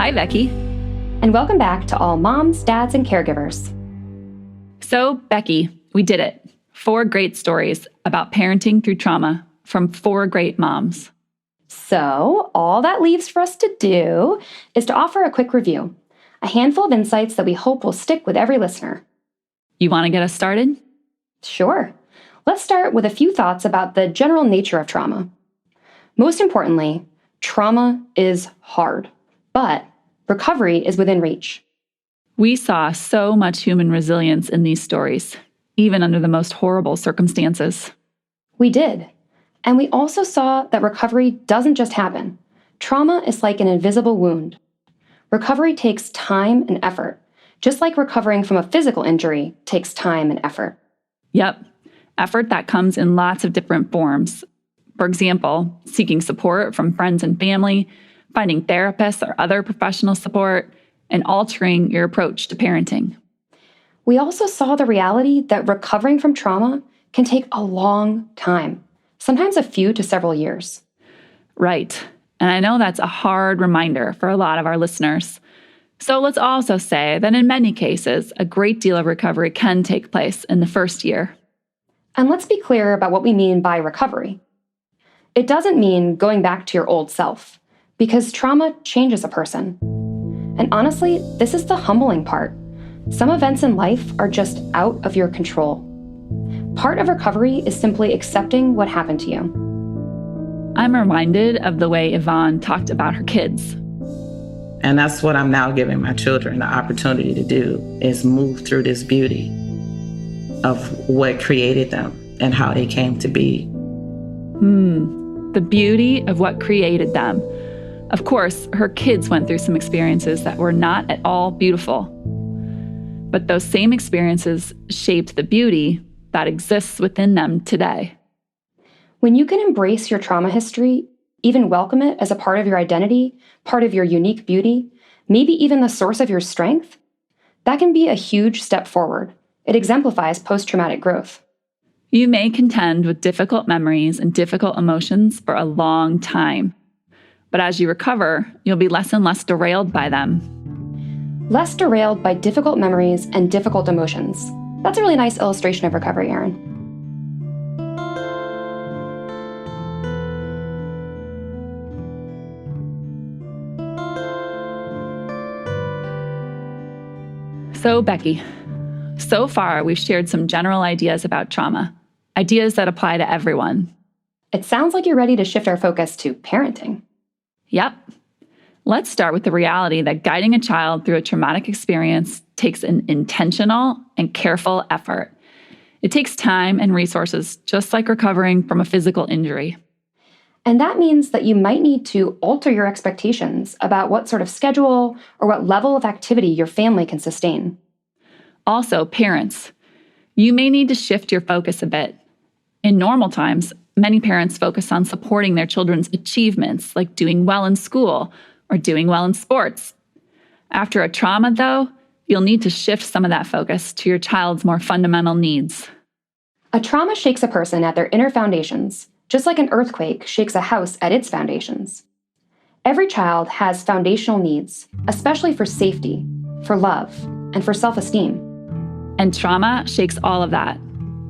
Hi, Becky. And welcome back to all moms, dads, and caregivers. So, Becky, we did it. 4 great stories about parenting through trauma from 4 great moms. So, all that leaves for us to do is to offer a quick review, a handful of insights that we hope will stick with every listener. You want to get us started? Sure. Let's start with a few thoughts about the general nature of trauma. Most importantly, trauma is hard, but recovery is within reach. We saw so much human resilience in these stories, even under the most horrible circumstances. We did. And we also saw that recovery doesn't just happen. Trauma is like an invisible wound. Recovery takes time and effort, just like recovering from a physical injury takes time and effort. Yep, effort that comes in lots of different forms. For example, seeking support from friends and family, finding therapists or other professional support, and altering your approach to parenting. We also saw the reality that recovering from trauma can take a long time, sometimes a few to several years. Right. And I know that's a hard reminder for a lot of our listeners. So let's also say that in many cases, a great deal of recovery can take place in the first year. And let's be clear about what we mean by recovery. It doesn't mean going back to your old self, because trauma changes a person. And honestly, this is the humbling part. Some events in life are just out of your control. Part of recovery is simply accepting what happened to you. I'm reminded of the way Yvonne talked about her kids. And that's what I'm now giving my children the opportunity to do, is move through this beauty of what created them and how they came to be. The beauty of what created them. Of course, her kids went through some experiences that were not at all beautiful. But those same experiences shaped the beauty that exists within them today. When you can embrace your trauma history, even welcome it as a part of your identity, part of your unique beauty, maybe even the source of your strength, that can be a huge step forward. It exemplifies post-traumatic growth. You may contend with difficult memories and difficult emotions for a long time. But as you recover, you'll be less and less derailed by them. Less derailed by difficult memories and difficult emotions. That's a really nice illustration of recovery, Erin. So, Becky, so far we've shared some general ideas about trauma, ideas that apply to everyone. It sounds like you're ready to shift our focus to parenting. Yep. Let's start with the reality that guiding a child through a traumatic experience takes an intentional and careful effort. It takes time and resources, just like recovering from a physical injury. And that means that you might need to alter your expectations about what sort of schedule or what level of activity your family can sustain. Also, parents, you may need to shift your focus a bit. In normal times, many parents focus on supporting their children's achievements, like doing well in school or doing well in sports. After a trauma, though, you'll need to shift some of that focus to your child's more fundamental needs. A trauma shakes a person at their inner foundations, just like an earthquake shakes a house at its foundations. Every child has foundational needs, especially for safety, for love, and for self-esteem. And trauma shakes all of that.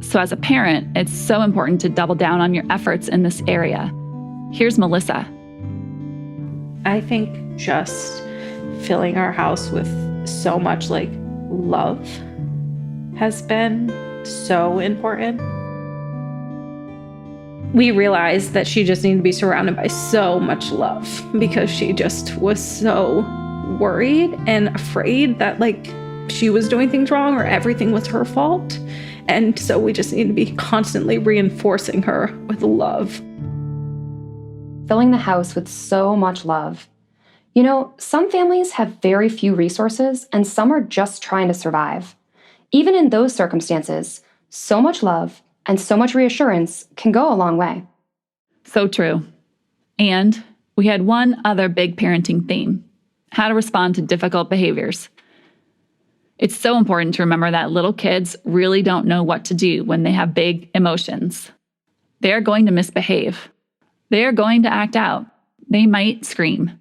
So as a parent, it's so important to double down on your efforts in this area. Here's Melissa. I think just filling our house with so much love has been so important. We realized that she just needed to be surrounded by so much love because she just was so worried and afraid that she was doing things wrong or everything was her fault. And so we just need to be constantly reinforcing her with love. Filling the house with so much love. You know, some families have very few resources and some are just trying to survive. Even in those circumstances, so much love and so much reassurance can go a long way. So true. And we had one other big parenting theme: how to respond to difficult behaviors. It's so important to remember that little kids really don't know what to do when they have big emotions. They're going to misbehave. They're going to act out. They might scream.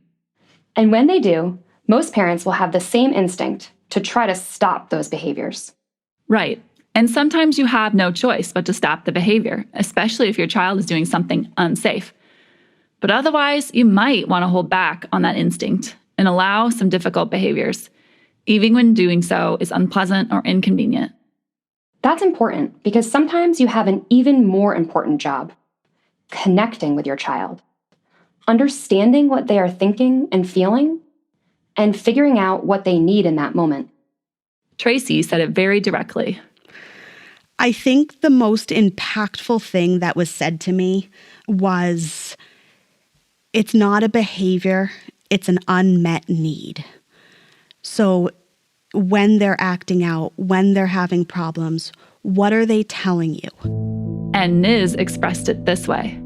And when they do, Most parents will have the same instinct to try to stop those behaviors. Right. And sometimes you have no choice but to stop the behavior, especially if your child is doing something unsafe. But otherwise, you might want to hold back on that instinct and allow some difficult behaviors, even when doing so is unpleasant or inconvenient. That's important because sometimes you have an even more important job: connecting with your child, understanding what they are thinking and feeling, and figuring out what they need in that moment. Tracy said it very directly. I think the most impactful thing that was said to me was, it's not a behavior, it's an unmet need. So when they're acting out, when they're having problems, what are they telling you? And Niz expressed it this way.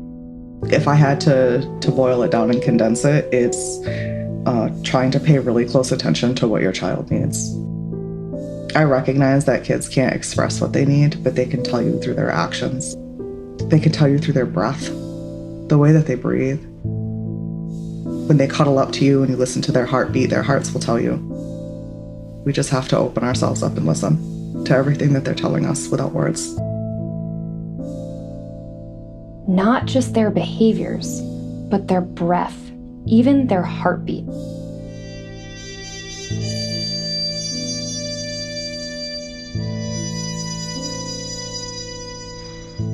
If I had to boil it down and condense it, it's trying to pay really close attention to what your child needs. I recognize that kids can't express what they need, but they can tell you through their actions. They can tell you through their breath, the way that they breathe. When they cuddle up to you and you listen to their heartbeat, their hearts will tell you. We just have to open ourselves up and listen to everything that they're telling us without words. Not just their behaviors, but their breath, even their heartbeat.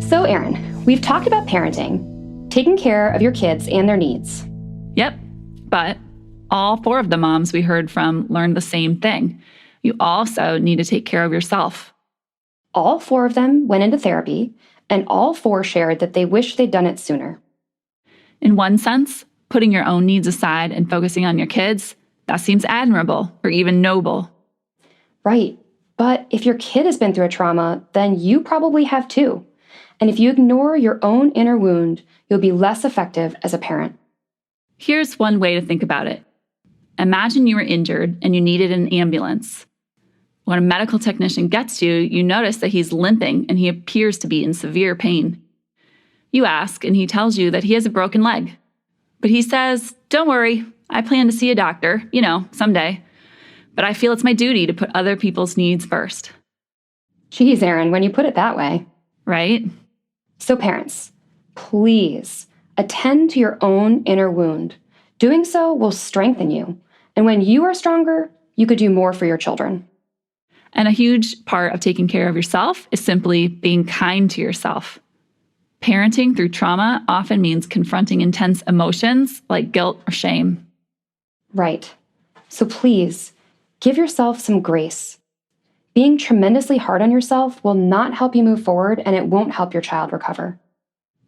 So, Erin, we've talked about parenting, taking care of your kids and their needs. Yep, but all 4 of the moms we heard from learned the same thing. You also need to take care of yourself. All 4 of them went into therapy, and all 4 shared that they wish they'd done it sooner. In one sense, putting your own needs aside and focusing on your kids, that seems admirable or even noble. Right, but if your kid has been through a trauma, then you probably have too. And if you ignore your own inner wound, you'll be less effective as a parent. Here's one way to think about it. Imagine you were injured and you needed an ambulance. When a medical technician gets you, you notice that he's limping and he appears to be in severe pain. You ask, and he tells you that he has a broken leg. But he says, "Don't worry, I plan to see a doctor, someday. But I feel it's my duty to put other people's needs first." Geez, Erin, when you put it that way. Right? So parents, please attend to your own inner wound. Doing so will strengthen you. And when you are stronger, you could do more for your children. And a huge part of taking care of yourself is simply being kind to yourself. Parenting through trauma often means confronting intense emotions like guilt or shame. Right. So please, give yourself some grace. Being tremendously hard on yourself will not help you move forward, and it won't help your child recover.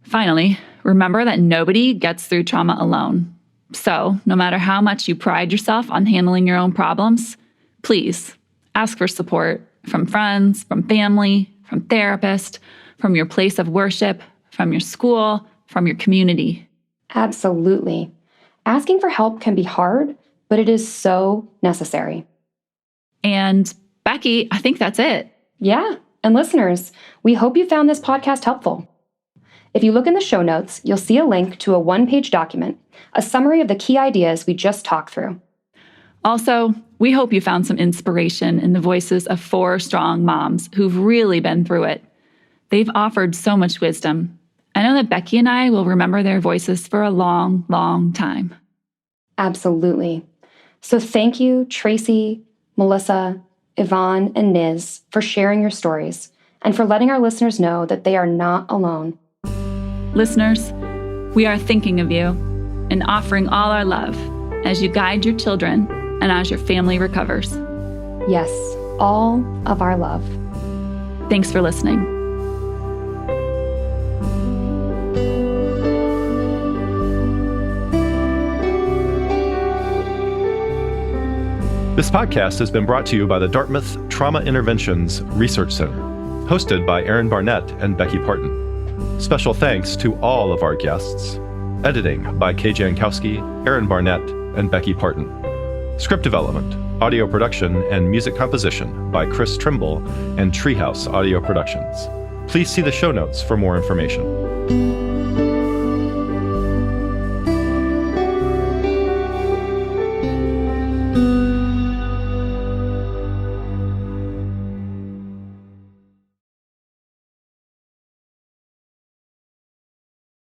Finally, remember that nobody gets through trauma alone. So, no matter how much you pride yourself on handling your own problems, please ask for support from friends, from family, from therapists, from your place of worship, from your school, from your community. Absolutely. Asking for help can be hard, but it is so necessary. And Becky, I think that's it. Yeah, and listeners, we hope you found this podcast helpful. If you look in the show notes, you'll see a link to a 1-page document, a summary of the key ideas we just talked through. Also, we hope you found some inspiration in the voices of 4 strong moms who've really been through it. They've offered so much wisdom. I know that Becky and I will remember their voices for a long, long time. Absolutely. So thank you, Tracy, Melissa, Yvonne, and Niz, for sharing your stories and for letting our listeners know that they are not alone. Listeners, we are thinking of you and offering all our love as you guide your children and as your family recovers. Yes, all of our love. Thanks for listening. This podcast has been brought to you by the Dartmouth Trauma Interventions Research Center, hosted by Erin Barnett and Becky Parton. Special thanks to all of our guests. Editing by Kay Jankowski, Erin Barnett, and Becky Parton. Script development, audio production, and music composition by Chris Trimble and Treehouse Audio Productions. Please see the show notes for more information.